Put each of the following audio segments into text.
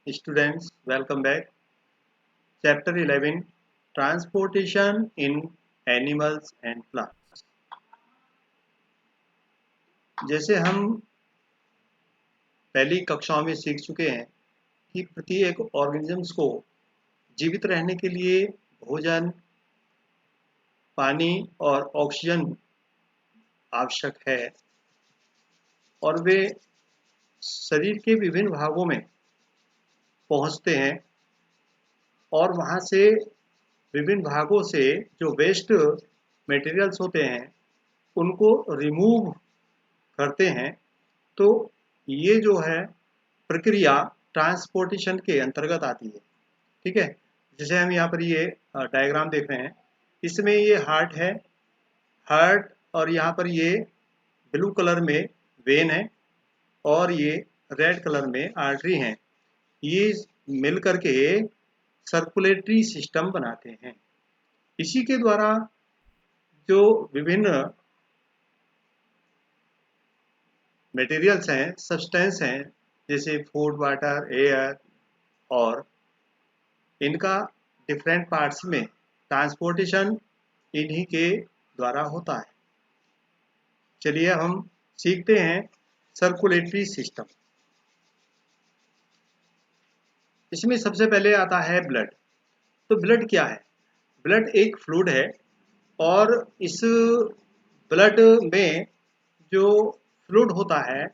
Students, welcome back. Chapter 11 Transportation in Animals and Plants. जैसे हम पहली कक्षाओं में सीख चुके हैं कि प्रत्येक ऑर्गेनिजम्स को जीवित रहने के लिए भोजन, पानी और ऑक्सीजन आवश्यक है और वे शरीर के विभिन्न भागों में पहुंचते हैं और वहां से विभिन्न भागों से जो वेस्ट मटेरियल्स होते हैं उनको रिमूव करते हैं। तो ये जो है प्रक्रिया ट्रांसपोर्टेशन के अंतर्गत आती है। ठीक है, जैसे हम यहाँ पर ये डायग्राम देख रहे हैं, इसमें ये हार्ट है, हार्ट और यहाँ पर ये ब्लू कलर में वेन है और ये रेड कलर में आर्टरी हैं। ये मिल करके सर्कुलेटरी सिस्टम बनाते हैं। इसी के द्वारा जो विभिन्न मटेरियल्स हैं, सब्सटेंस हैं, जैसे फूड, वाटर, एयर और इनका डिफरेंट पार्ट्स में ट्रांसपोर्टेशन इन्हीं के द्वारा होता है। चलिए हम सीखते हैं सर्कुलेटरी सिस्टम। इसमें सबसे पहले आता है ब्लड। तो ब्लड क्या है? ब्लड एक फ्लूइड है और इस ब्लड में जो फ्लूइड होता है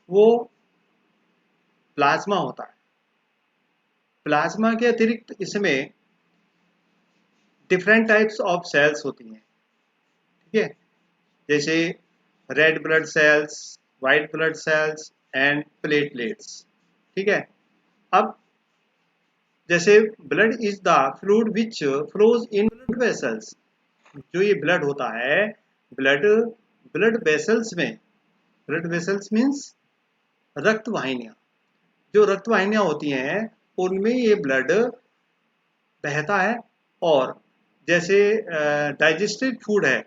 वो प्लाज्मा होता है। प्लाज्मा के अतिरिक्त इसमें डिफरेंट टाइप्स ऑफ सेल्स होती हैं। ठीक है, जैसे red blood cells, white blood cells and platelets. ठीक है, अब जैसे blood is the fluid which flows in blood vessels. जो ये ब्लड होता है, ब्लड ब्लड वेसल्स में, ब्लड वेसल्स मीन्स रक्त वाहिनियां, जो रक्त वाहिनियां होती हैं उनमें ये ब्लड बहता है। और जैसे डाइजेस्टिव फूड है,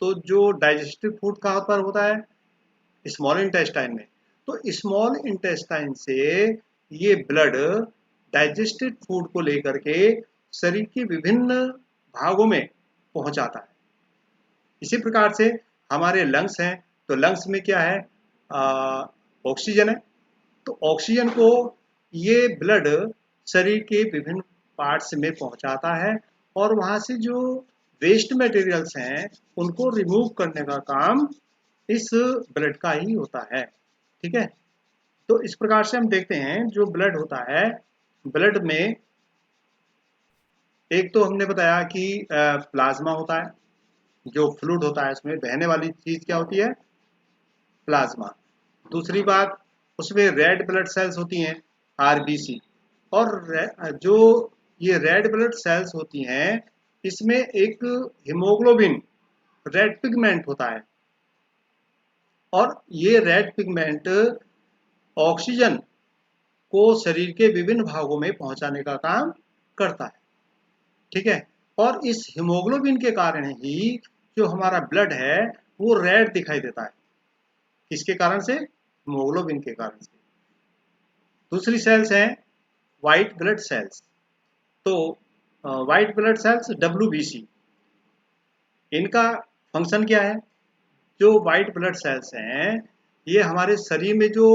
तो जो डाइजेस्टिव फूड कहाँ पर होता है? स्मॉल इंटेस्टाइन में। तो स्मॉल इंटेस्टाइन से ये ब्लड डाइजेस्टेड फूड को लेकर के शरीर के विभिन्न भागों में पहुंचाता है। इसी प्रकार से हमारे लंग्स हैं, तो लंग्स में क्या है? ऑक्सीजन है। तो ऑक्सीजन को ये ब्लड शरीर के विभिन्न पार्ट्स में पहुंचाता है और वहां से जो वेस्ट मटेरियल्स हैं उनको रिमूव करने का काम इस ब्लड का ही होता है। ठीक है, तो इस प्रकार से हम देखते हैं जो ब्लड होता है, ब्लड में एक तो हमने बताया कि प्लाज्मा होता है, जो फ्लूइड होता है, उसमें बहने वाली चीज क्या होती है? प्लाज्मा। दूसरी बात, उसमें रेड ब्लड सेल्स होती हैं, आरबीसी। और जो ये रेड ब्लड सेल्स होती हैं इसमें एक हीमोग्लोबिन रेड पिगमेंट होता है और ये रेड पिगमेंट ऑक्सीजन को शरीर के विभिन्न भागों में पहुंचाने का काम करता है। ठीक है, और इस हीमोग्लोबिन के कारण ही जो हमारा ब्लड है वो रेड दिखाई देता है। किसके कारण से? हीमोग्लोबिन के कारण से। दूसरी सेल्स हैं व्हाइट ब्लड सेल्स। तो व्हाइट ब्लड सेल्स WBC, इनका फंक्शन क्या है? जो व्हाइट ब्लड सेल्स हैं ये हमारे शरीर में जो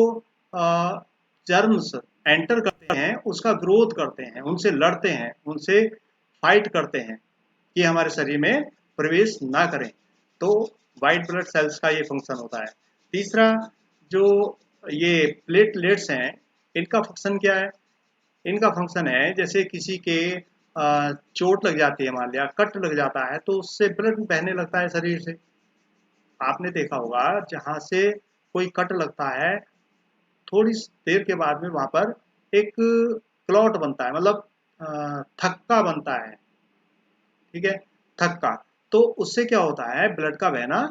जर्म्स एंटर करते हैं उसका विरोध करते हैं, उनसे लड़ते हैं, उनसे फाइट करते हैं कि हमारे शरीर में प्रवेश ना करें। तो व्हाइट ब्लड सेल्स का ये फंक्शन होता है। तीसरा, जो ये प्लेटलेट्स हैं, इनका फंक्शन क्या है? इनका फंक्शन है जैसे किसी के चोट लग जाती है, मान लिया कट लग जाता है, तो उससे ब्लड बहने लगता है शरीर से। आपने देखा होगा जहां से कोई कट लगता है, थोड़ी देर के बाद में वहां पर एक क्लॉट बनता है, मतलब थक्का बनता है। ठीक है, थक्का। तो उससे क्या होता है? ब्लड का बहना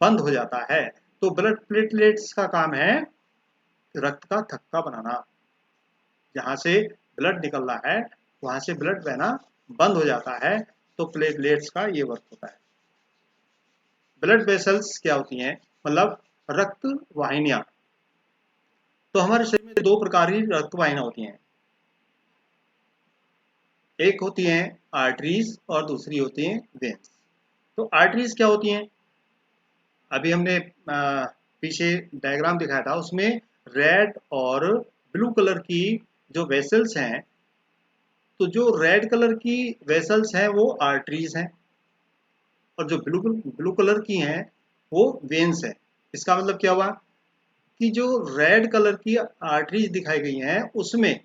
बंद हो जाता है। तो ब्लड प्लेटलेट्स का काम है रक्त का थक्का बनाना। जहां से ब्लड निकल रहा है वहां से ब्लड बहना बंद हो जाता है, तो प्लेटलेट्स का ये वर्क होता है। ब्लड वेसल्स क्या होती हैं? मतलब रक्त वाहिनियां। तो हमारे शरीर में दो प्रकार की रक्त वाहिनियां होती हैं, एक होती हैं आर्टरीज और दूसरी होती हैं वेन्स। तो आर्टरीज क्या होती हैं? अभी हमने पीछे डायग्राम दिखाया था, उसमें रेड और ब्लू कलर की जो वेसल्स हैं, तो जो रेड कलर की वेसल्स हैं वो आर्टरीज हैं, और जो ब्लू ब्लू कलर की हैं वो वेन्स है। इसका मतलब क्या हुआ कि जो रेड कलर की आर्टरीज दिखाई गई हैं उसमें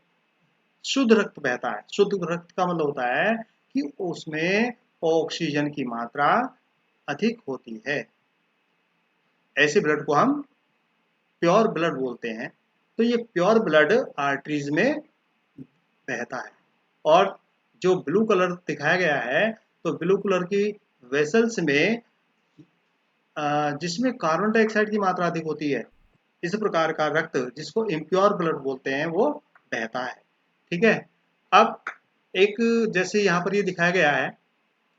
शुद्ध रक्त बहता है। शुद्ध रक्त का मतलब होता है कि उसमें ऑक्सीजन की मात्रा अधिक होती है। ऐसे ब्लड को हम प्योर ब्लड बोलते हैं। तो ये प्योर ब्लड आर्टरीज में बहता है। और जो ब्लू कलर दिखाया गया है, तो ब्लू कलर की वेसल्स में जिसमें कार्बन डाइऑक्साइड की मात्रा अधिक होती है, इस प्रकार का रक्त जिसको इम्प्योर ब्लड बोलते हैं वो बहता है। ठीक है। अब एक जैसे यहाँ पर ये दिखाया गया है,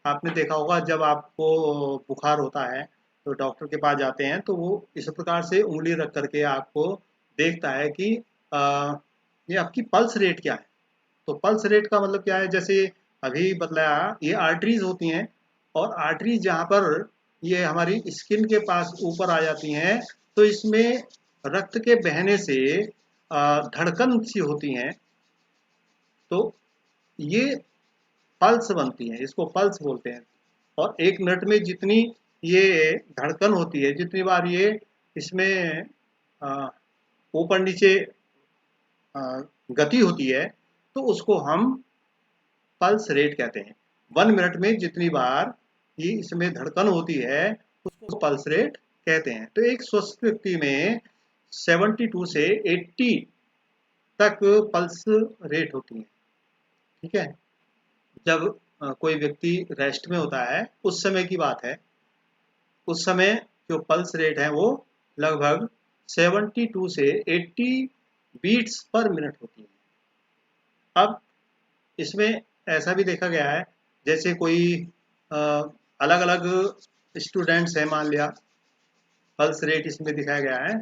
आपने देखा होगा जब आपको बुखार होता है तो डॉक्टर के पास जाते हैं, तो वो इस प्रकार से उंगली रख करके आपको देखता है कि ये आपकी पल्स रेट क्या है। तो पल्स रेट का मतलब क्या है, जैसे अभी बतलाया, ये आर्टरीज होती हैं, और आर्टरीज जहाँ पर ये हमारी स्किन के पास ऊपर आ जाती हैं, तो इसमें रक्त के बहने से धड़कन सी होती हैं, तो ये पल्स बनती हैं, इसको पल्स बोलते हैं। और एक मिनट में जितनी ये धड़कन होती है, जितनी बार ये इसमें ऊपर नीचे गति होती है, तो उसको हम पल्स रेट कहते हैं। 1 मिनट में जितनी बार ये इसमें धड़कन होती है उसको पल्स रेट कहते हैं। तो एक स्वस्थ व्यक्ति में 72 से 80 तक पल्स रेट होती है। ठीक है। जब कोई व्यक्ति रेस्ट में होता है उस समय की बात है, उस समय जो पल्स रेट है वो लगभग 72 से 80 बीट्स पर मिनट होती है। अब इसमें ऐसा भी देखा गया है, जैसे कोई अलग अलग स्टूडेंट्स हैं, मान लिया पल्स रेट इसमें दिखाया गया है,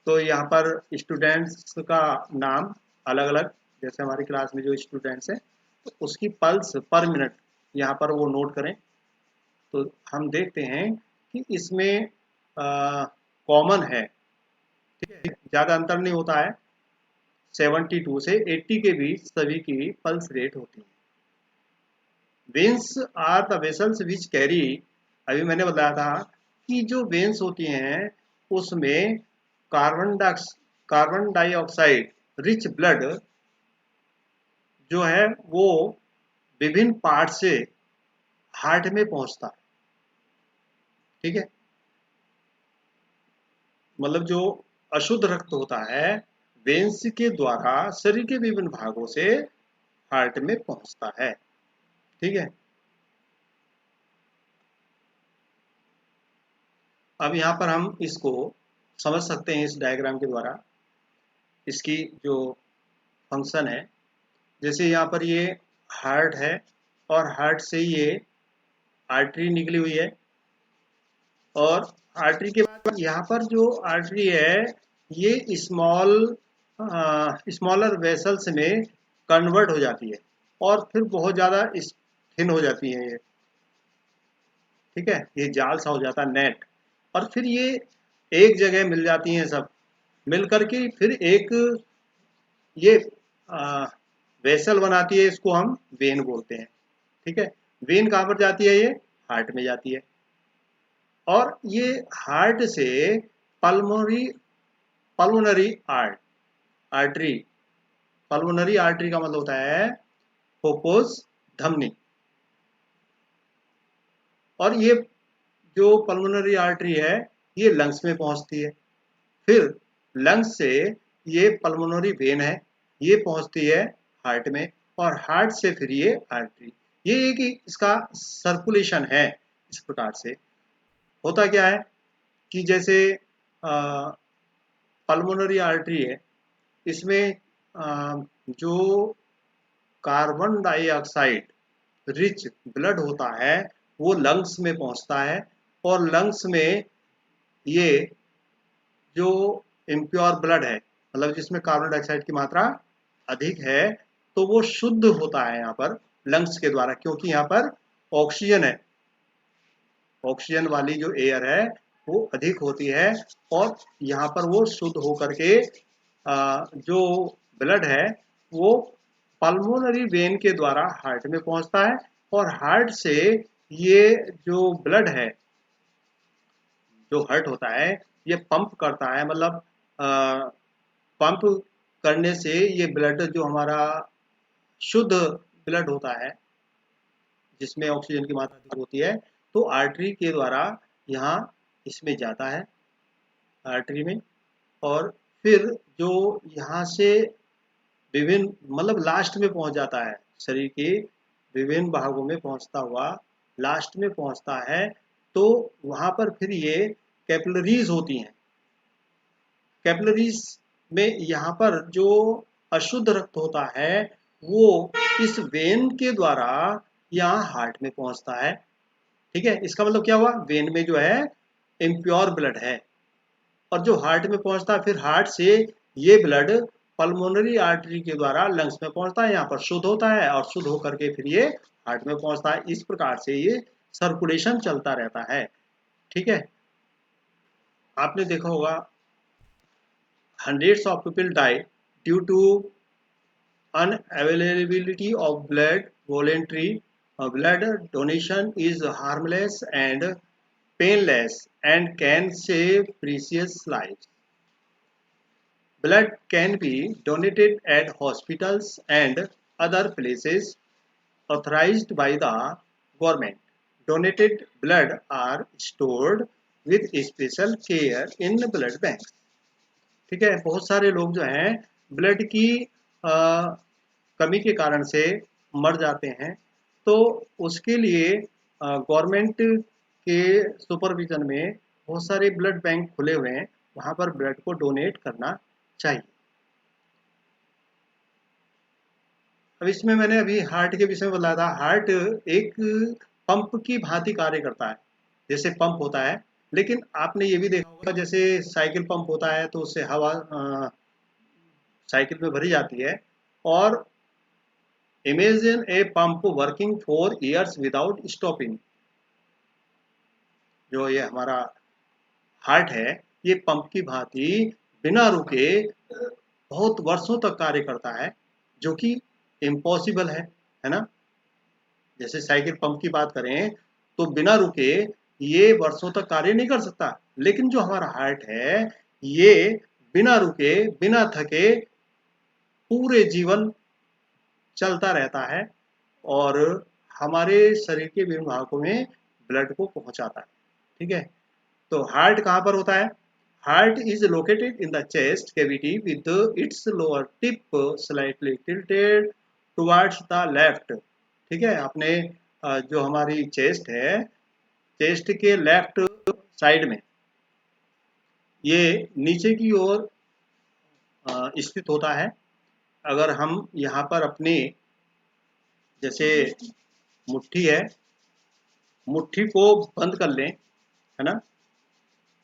तो यहाँ पर स्टूडेंट्स का नाम अलग अलग, जैसे हमारी क्लास में जो स्टूडेंट्स हैं तो उसकी पल्स पर मिनट यहाँ पर वो नोट करें, तो हम देखते हैं कि इसमें कॉमन है। ठीक है, ज़्यादा अंतर नहीं होता है, 72 से 80 के बीच सभी की पल्स रेट होती है। Veins are the vessels which carry, अभी मैंने बताया था कि जो वेन्स होती हैं उसमें कार्बन डाइऑक्साइड रिच ब्लड जो है वो विभिन्न पार्ट से हार्ट में पहुंचता है। ठीक है, मतलब जो अशुद्ध रक्त होता है वेन्स के द्वारा शरीर के विभिन्न भागों से हार्ट में पहुंचता है। ठीक है। अब यहाँ पर हम इसको समझ सकते हैं इस डायग्राम के द्वारा, इसकी जो फंक्शन है। जैसे यहाँ पर ये हार्ट है, और हार्ट से ये आर्टरी निकली हुई है, और आर्टरी के बाद यहाँ पर जो आर्टरी है ये स्मॉलर वेसल्स में कन्वर्ट हो जाती है, और फिर बहुत ज़्यादा थिन हो जाती है ये। ठीक है, ये जाल सा हो जाता है, नेट, और फिर ये एक जगह मिल जाती हैं, सब मिल करके फिर एक ये वेसल बनाती है, इसको हम वेन बोलते हैं। ठीक है, वेन कहाँ पर जाती है? ये हार्ट में जाती है, और ये हार्ट से pulmonary pulmonary artery, pulmonary artery का मतलब होता है फोपोज धमनी, और ये जो पल्मोनरी आर्टरी है ये लंग्स में पहुंचती है, फिर लंग्स से ये पल्मोनरी वेन है, ये पहुंचती है हार्ट में, और हार्ट से फिर ये आर्टरी। ये एक इसका सर्कुलेशन है। इस प्रकार से होता क्या है कि जैसे पल्मोनरी आर्टरी है, इसमें जो कार्बन डाइऑक्साइड रिच ब्लड होता है वो लंग्स में पहुंचता है, और लंग्स में ये जो इम्प्योर ब्लड है मतलब जिसमें कार्बन डाइऑक्साइड की मात्रा अधिक है, तो वो शुद्ध होता है यहाँ पर लंग्स के द्वारा, क्योंकि यहाँ पर ऑक्सीजन है, ऑक्सीजन वाली जो एयर है वो अधिक होती है, और यहाँ पर वो शुद्ध होकर के जो ब्लड है वो पल्मोनरी वेन के द्वारा हार्ट में पहुंचता है, और हार्ट से ये जो ब्लड है, जो हार्ट होता है, ये पंप करता है, मतलब पंप करने से ये ब्लड जो हमारा शुद्ध ब्लड होता है जिसमें ऑक्सीजन की मात्रा अधिक होती है, तो आर्टरी के द्वारा यहाँ इसमें जाता है, आर्टरी में, और फिर जो यहाँ से विभिन्न मतलब लास्ट में पहुंच जाता है, शरीर के विभिन्न भागों में पहुंचता हुआ लास्ट में पहुंचता है, तो वहां पर फिर ये कैपिलरीज होती हैं। कैपिलरीज में यहाँ पर जो अशुद्ध रक्त होता है वो इस वेन के द्वारा यहाँ हार्ट में पहुंचता है। ठीक है, इसका मतलब क्या हुआ, वेन में जो है इम्प्योर ब्लड है, और जो हार्ट में पहुंचता है, फिर हार्ट से ये ब्लड पल्मोनरी आर्टरी के द्वारा लंग्स में पहुंचता है, यहाँ पर शुद्ध होता है, और शुद्ध होकर के फिर ये हार्ट में पहुंचता है। इस प्रकार से ये सर्कुलेशन चलता रहता है। ठीक है, आपने देखा होगा hundreds of people die due to unavailability of blood. Voluntary blood donation is harmless and painless and can save precious lives. Blood can be donated at hospitals and other places authorized by the government. Donated blood are stored with special care in blood banks. ठीक है, बहुत सारे लोग जो हैं blood की कमी के कारण से मर जाते हैं, तो उसके लिए गवर्नमेंट के सुपरविजन में बहुत सारे ब्लड बैंक खुले हुए हैं, वहां पर ब्लड को डोनेट करना चाहिए। अब इसमें मैंने अभी हार्ट के विषय में बताया था, हार्ट एक पंप की भांति कार्य करता है, जैसे पंप होता है, लेकिन आपने ये भी देखा होगा जैसे साइकिल पंप होता है तो उससे हवा साइकिल में भरी जाती है, और imagine a pump working for years without stopping. जो ये हमारा हार्ट है, ये पंप की भांति बिना रुके बहुत वर्षों तक कार्य करता है, जो कि इम्पॉसिबल है ना। जैसे साइकिल पंप की बात करें तो बिना रुके ये वर्षों तक कार्य नहीं कर सकता, लेकिन जो हमारा हार्ट है ये बिना रुके बिना थके पूरे जीवन चलता रहता है, और हमारे शरीर के विभिन्न भागों में ब्लड को पहुंचाता है। ठीक है, तो हार्ट कहाँ पर होता है, heart is located in the chest cavity with its lower tip slightly tilted towards the left. ठीक है, अपने जो हमारी चेस्ट है, चेस्ट के लेफ्ट साइड में ये नीचे की ओर स्थित होता है। अगर हम यहाँ पर अपनी जैसे मुट्ठी है, मुट्ठी को बंद कर लें, है ना,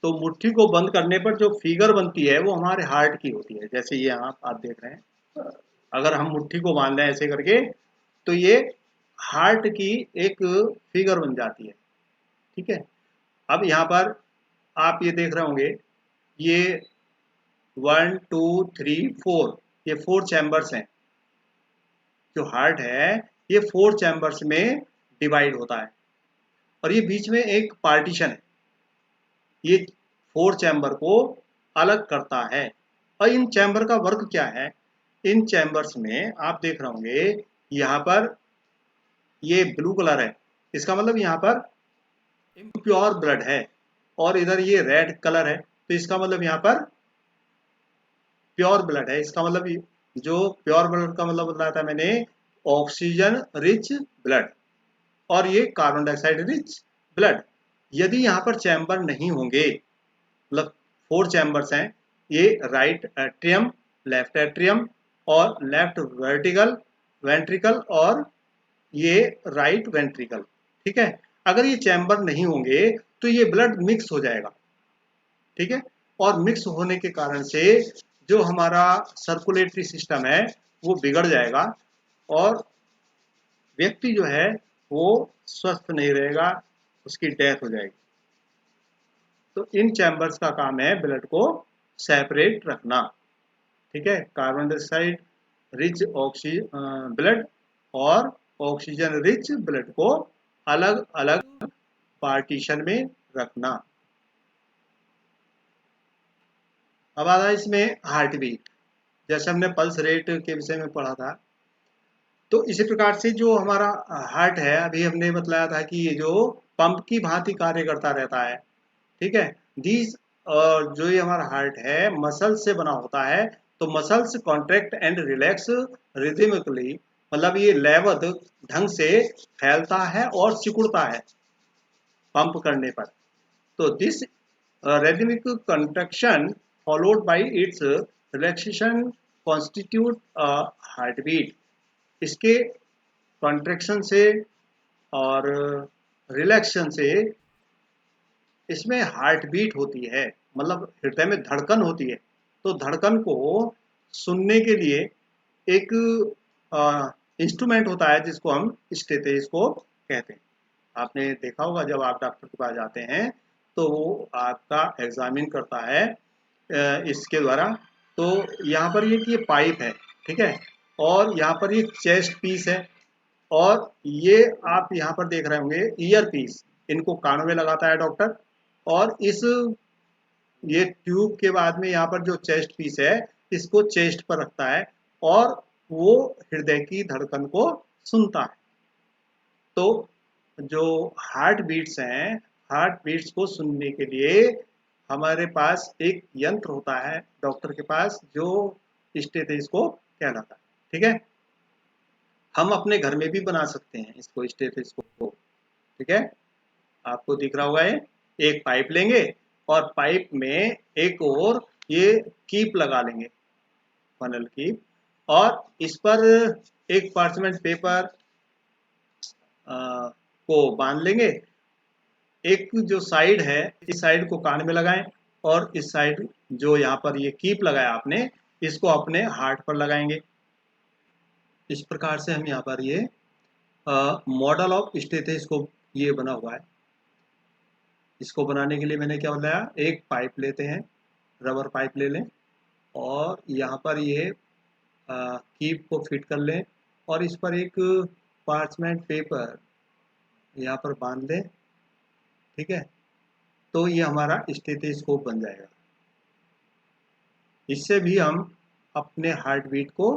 तो मुट्ठी को बंद करने पर जो फिगर बनती है वो हमारे हार्ट की होती है। जैसे ये यहाँ आप देख रहे हैं, अगर हम मुट्ठी को बांध लें ऐसे करके तो ये हार्ट की एक फिगर बन जाती है। ठीक है, अब यहाँ पर आप ये देख रहे होंगे, ये 1 2 3 4 ये 4 चैम्बर्स हैं। जो हार्ट है ये 4 चैम्बर्स में डिवाइड होता है, और ये बीच में एक पार्टीशन है, ये 4 चैम्बर को अलग करता है। और इन चैम्बर का वर्क क्या है, इन चैम्बर्स में आप देख रहे होंगे यहाँ पर ये ब्लू कलर है, इसका मतलब यहाँ पर प्योर ब्लड है, और इधर ये रेड कलर है, तो इसका मतलब यहाँ पर प्योर ब्लड है। इसका मतलब जो प्योर ब्लड का मतलब बताया था मैंने, ऑक्सीजन रिच ब्लड, और ये कार्बन डाइऑक्साइड रिच ब्लड। यदि यहाँ पर चैम्बर नहीं होंगे, मतलब 4 चैम्बर्स हैं, ये राइट एट्रियम, लेफ्ट एट्रियम, और लेफ्ट वर्टिकल वेंट्रिकल, और ये राइट वेंट्रिकल। ठीक है, अगर ये चैम्बर नहीं होंगे तो ये ब्लड मिक्स हो जाएगा। ठीक है, और मिक्स होने के कारण से जो हमारा सर्कुलेटरी सिस्टम है वो बिगड़ जाएगा और व्यक्ति जो है वो स्वस्थ नहीं रहेगा, उसकी डेथ हो जाएगी। तो इन चैम्बर्स का काम है ब्लड को सेपरेट रखना, ठीक है, carbon dioxide rich oxygen blood और ऑक्सीजन रिच ब्लड को अलग अलग पार्टीशन में रखना। अब आता है इसमें हार्ट बीट। जैसे हमने पल्स रेट के विषय में पढ़ा था, तो इसी प्रकार से जो हमारा हार्ट है, अभी हमने बतलाया था कि ये जो पंप की भांति कार्य करता रहता है, ठीक है। दीज जो ये हमारा हार्ट है मसल से बना होता है, तो muscles contract and relax rhythmically, मतलब ये लयबद्ध ढंग से फैलता है और सिकुड़ता है पंप करने पर। तो this rhythmic contraction followed by its relaxation constitute a heartbeat। इसके कॉन्ट्रैक्शन से और रिलैक्शन से इसमें हार्ट बीट होती है, मतलब हृदय में धड़कन होती है। तो धड़कन को सुनने के लिए एक इंस्ट्रूमेंट होता है जिसको हम स्टेथोस्कोप कहते हैं। आपने देखा होगा जब आप डॉक्टर के पास जाते हैं तो वो आपका एग्जामिन करता है इसके द्वारा। तो यहाँ पर ये पाइप है, ठीक है, और यहाँ पर ये चेस्ट पीस है, और ये आप यहाँ पर देख रहे होंगे ईयर पीस, इनको कानों में लगाता है डॉक्टर। और इस ये ट्यूब के बाद में यहाँ पर जो चेस्ट पीस है इसको चेस्ट पर रखता है और वो हृदय की धड़कन को सुनता है। तो जो हार्ट बीट्स हैं, हार्ट बीट्स को सुनने के लिए हमारे पास एक यंत्र होता है डॉक्टर के पास जो स्टेथोस्कोप कहलाता है, ठीक है। हम अपने घर में भी बना सकते हैं इसको, स्टेथोस्कोप, ठीक है। आपको दिख रहा होगा ये एक पाइप लेंगे और पाइप में एक और ये कीप लगा लेंगे, फनल कीप, और इस पर एक पार्चमेंट पेपर को बांध लेंगे। एक जो साइड है इस साइड को कान में लगाएं और इस साइड जो यहाँ पर ये कीप लगाया आपने इसको अपने हार्ट पर लगाएंगे। इस प्रकार से हम यहाँ पर ये मॉडल ऑफ स्टेथोस्कोप ये बना हुआ है। इसको बनाने के लिए मैंने क्या बताया, एक पाइप लेते हैं, रबर पाइप ले लें और यहाँ पर ये कीप को फिट कर लें और इस पर एक पार्चमेंट पेपर यहाँ पर बांध लें, ठीक है। तो ये हमारा स्टेथोस्कोप बन जाएगा। इससे भी हम अपने हार्ट बीट को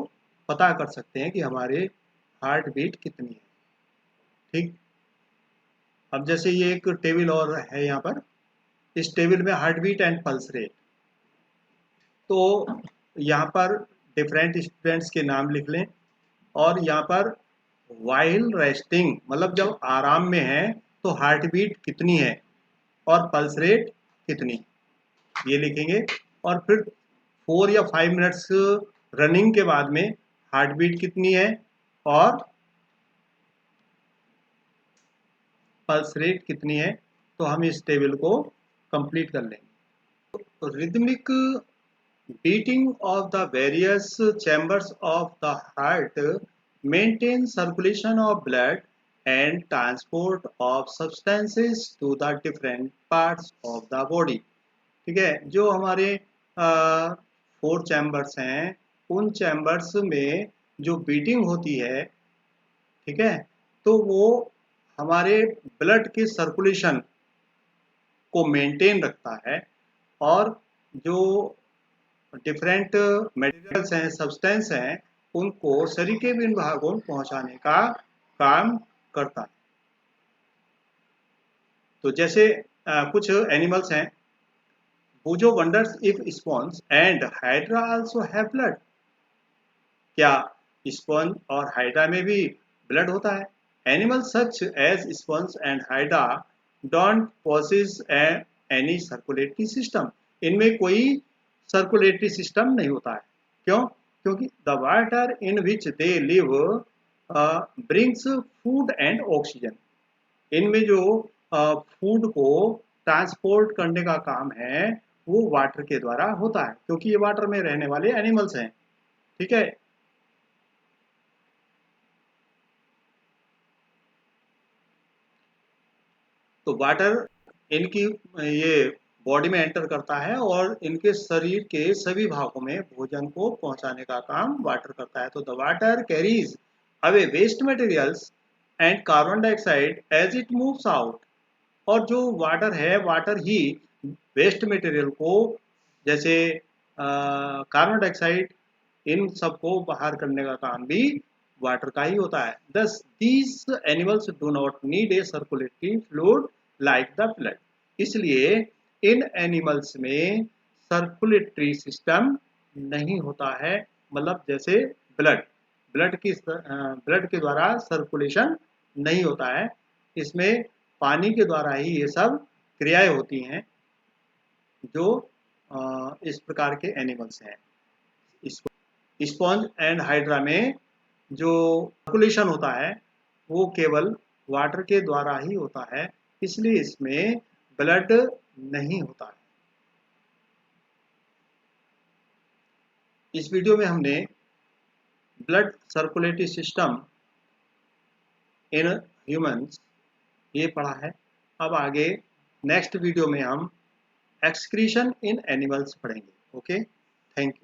पता कर सकते हैं कि हमारे हार्ट बीट कितनी है, ठीक। अब जैसे ये एक टेबल और है यहाँ पर, इस टेबल में heart beat and pulse rate. तो यहाँ पर डिफरेंट स्टूडेंट्स के नाम लिख लें और यहाँ पर वाइल रेस्टिंग, मतलब जब आराम में है तो हार्ट बीट कितनी है और पल्स रेट कितनी, ये लिखेंगे। और फिर 4 या 5 मिनट्स रनिंग के बाद में हार्ट बीट कितनी है और पल्स रेट कितनी है, तो हम इस टेबल को कंप्लीट कर लेंगे। Rhythmic beating of the various chambers of the heart maintain circulation of blood and transport of substances to the different parts of the body, ठीक है। जो हमारे 4 चैम्बर्स हैं उन चैम्बर्स में जो बीटिंग होती है, ठीक है, तो वो हमारे ब्लड के सर्कुलेशन को मेंटेन रखता है और जो डिफरेंट मेटेरियल्स हैं, सब्सटेंस हैं, उनको शरीर के विभिन्न भागों में पहुंचाने का काम करता है। तो जैसे कुछ एनिमल्स हैं Bujo wonders if swans and hydra also have blood। क्या स्पॉन्ज और हाइड्रा में भी ब्लड होता है? Animals such as sponge and hydra don't possess any circulatory system. इनमें कोई सर्कुलेटरी सिस्टम नहीं होता है। क्यों? क्योंकि the water in which they live brings food and oxygen. इनमें जो फूड को ट्रांसपोर्ट करने का काम है वो वाटर के द्वारा होता है, क्योंकि ये वाटर में रहने वाले एनिमल्स हैं। ठीक है। तो वाटर इनकी ये बॉडी में एंटर करता है और इनके शरीर के सभी भागों में भोजन को पहुंचाने का काम वाटर करता है। तो the water carries away waste materials and carbon dioxide as it moves out. और जो वाटर है, वाटर ही वेस्ट मटेरियल को, जैसे कार्बन डाइऑक्साइड, इन सबको बाहर करने का काम भी वाटर का ही होता है। दस these animals do not need a circulatory fluid like the blood. इसलिए इन एनिमल्स में सर्कुलेटरी सिस्टम नहीं होता है, मतलब जैसे ब्लड, ब्लड के द्वारा सर्कुलेशन नहीं होता है। इसमें पानी के द्वारा ही ये सब क्रियाएं होती हैं जो इस प्रकार के एनिमल्स हैं। स्पॉन्ज एंड हाइड्रा में जो सर्कुलेशन होता है वो केवल वाटर के द्वारा ही होता है, इसलिए इसमें ब्लड नहीं होता है। इस वीडियो में हमने blood circulatory system in humans ये पढ़ा है। अब आगे नेक्स्ट वीडियो में हम एक्सक्रीशन इन एनिमल्स पढ़ेंगे। Okay, thank you.